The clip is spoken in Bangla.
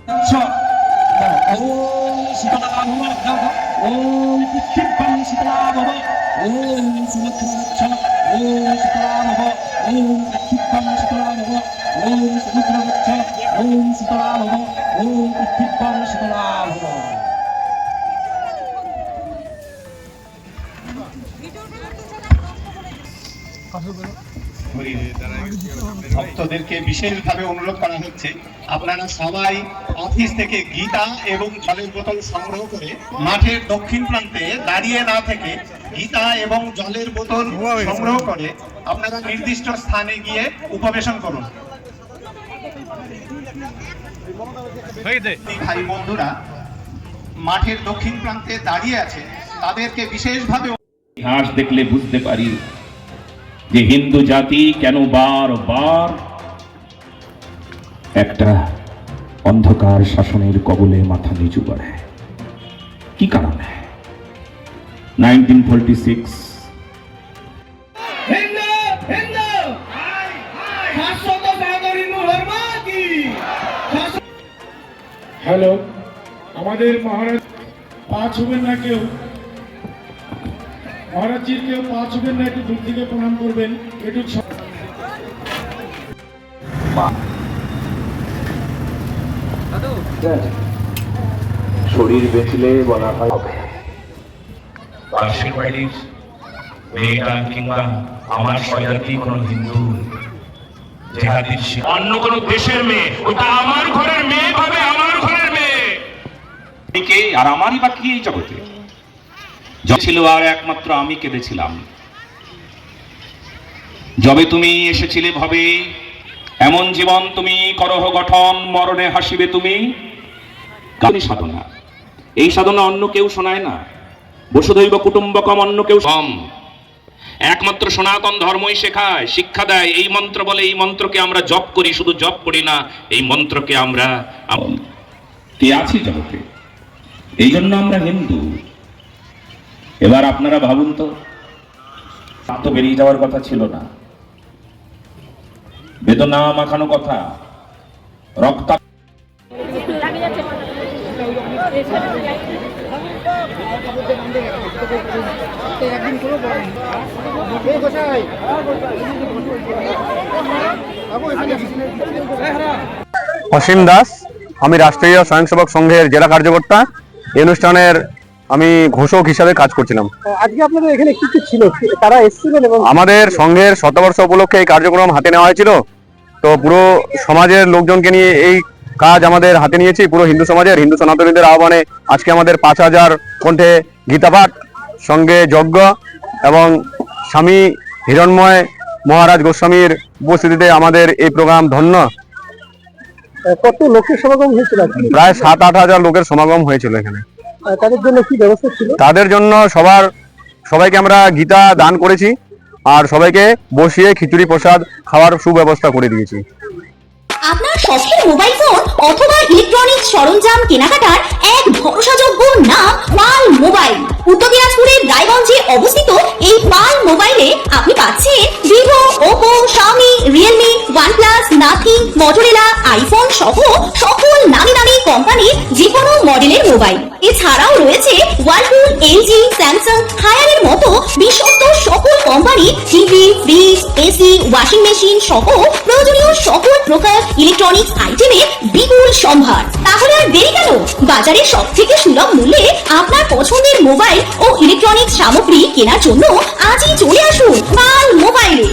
ওম শীতলা ভব ওম পুষ্টিপং শীতলা ভব ওম সুমিত্রগচ্ছ ওম শীতলা ভব ওম পুষ্টিপং শীতলা ভব ওম সুমিত্রগচ্ছ ওম শীতলা ভব ওম পুষ্টিপং শীতলা ভব। ভক্তদেরকে বিশেষভাবে অনুরোধ করা হচ্ছে, আপনারা সবাই অফিস থেকে গীতা এবং জলের বোতল সংগ্রহ করে মাঠের দক্ষিণ প্রান্তে দাঁড়িয়ে না থেকে গীতা এবং জলের বোতল সংগ্রহ করে আপনারা নির্দিষ্ট স্থানে গিয়ে উপবেশন করুন। ভাই বন্ধুরা মাঠের দক্ষিণ প্রান্তে দাঁড়িয়ে আছে, তাদেরকে বিশেষভাবে ইতিহাস দেখলে বুঝতে পারি যে হিন্দু জাতি কেন বারবার একটা অন্ধকার শাসনের কবলে মাথা নিচু করে, কি কারণে। 1946 হ্যালো, আমাদের মহারাজ পা ছুবেন না, কেউ মহারাজজির কেউ পা ছুবেন না, একটু দূর থেকে প্রণাম করবেন একটু। শরীর বেঁচলে বলা হয় পাশের বাড়ির মেয়েটা কিংবা আমার স্বজাতি কোন হিন্দু জেহাদির অন্য কোন দেশের মেয়ে, ওটা আমার ঘরের মেয়ে ভাবে, আমার ঘরের মেয়ে কে আর আমারই বা কি এই জগতে ছিল। আর একমাত্র আমি কেঁদেছিলাম যবে তুমি এসেছিলে ভবে, এমন জীবন তুমি করহ গঠন, মরণে হাসিবে তুমি। সাধনা, এই সাধনা অন্য কেউ শোনায় না। বসুধৈব কুটুম্বকম, অন্য কেউ কম। একমাত্র সনাতন ধর্মই শেখায়, শিক্ষা দেয়। এই মন্ত্র বলে, এই মন্ত্রকে আমরা জপ করি, শুধু জপ করি না, এই মন্ত্রকে আমরা কে আছি জগতে, এই জন্য আমরা হিন্দু। এবার আপনারা ভাবুন তো, তো বেরিয়ে যাওয়ার কথা ছিল না, বেদনা মাখানো কথা, রক্ত। অসীম দাস, আমি রাষ্ট্রীয় স্বয়ংসেবক সংঘের জেলা কার্যকর্তা। এই অনুষ্ঠানের আমি ঘোষক হিসাবে কাজ করছিলাম। আজকে আপনাদের এখানে কি কি ছিল, তারা এসেছিলেন? এবং আমাদের সংঘের শতবর্ষ উপলক্ষে এই কার্যক্রম হাতে নেওয়া হয়েছিল। তো পুরো সমাজের লোকজনকে নিয়ে এই কাজ আমাদের হাতে নিয়েছি। পুরো হিন্দু সমাজের, হিন্দু সনাতনীদের আহ্বানে আজকে আমাদের 5000 কণ্ঠে গীতাপাঠ, সঙ্গে যজ্ঞ এবং স্বামী হিরণময় মহারাজ গোস্বামীর উপস্থিতিতে আমাদের এই প্রোগ্রাম ধন্য। কত লোকের সমাগম হয়েছিল? প্রায় 7-8 হাজার লোকের সমাগম হয়েছিল এখানে। তাদের জন্য কি ব্যবস্থা ছিল? তাদের জন্য সবাইকে আমরা গীতা দান করেছি, আর সবাইকে বসিয়ে খিচুড়ি প্রসাদ খাওয়ার সুব্যবস্থা করে দিয়েছি। আপনার শখের মোবাইল ফোন অথবা ইলেকট্রনিক্স সরঞ্জাম কেনাকাটার এক ভরসাযোগ্য নাম পাল মোবাইল। উত্তর দিনাজপুরের রায়গঞ্জে অবস্থিত এই পাল মোবাইলে আপনি পাচ্ছেন Vivo, Oppo, Xiaomi, Realme, OnePlus, nothing, Motorola, iPhone সহ সকল নামি দামি কোম্পানির যে কোনো মডেলের মোবাইল। এছাড়াও রয়েছে ওয়ালপুল, এলজি, স্যামসাং, হায়ারের মতো বিশ্বস্ত সকল company TV, fridge, AC, washing machine সহ প্রয়োজনীয় সকল প্রকার ইলেকট্রনিক্স আইটেমের বিপুল সম্ভার। তাহলে আর দেরি কেন, বাজারে সব থেকে সুলভ মূল্যে আপনার পছন্দের মোবাইল ও ইলেকট্রনিক্স সামগ্রী কেনার জন্য আজই চলে আসুন পাল মোবাইলে।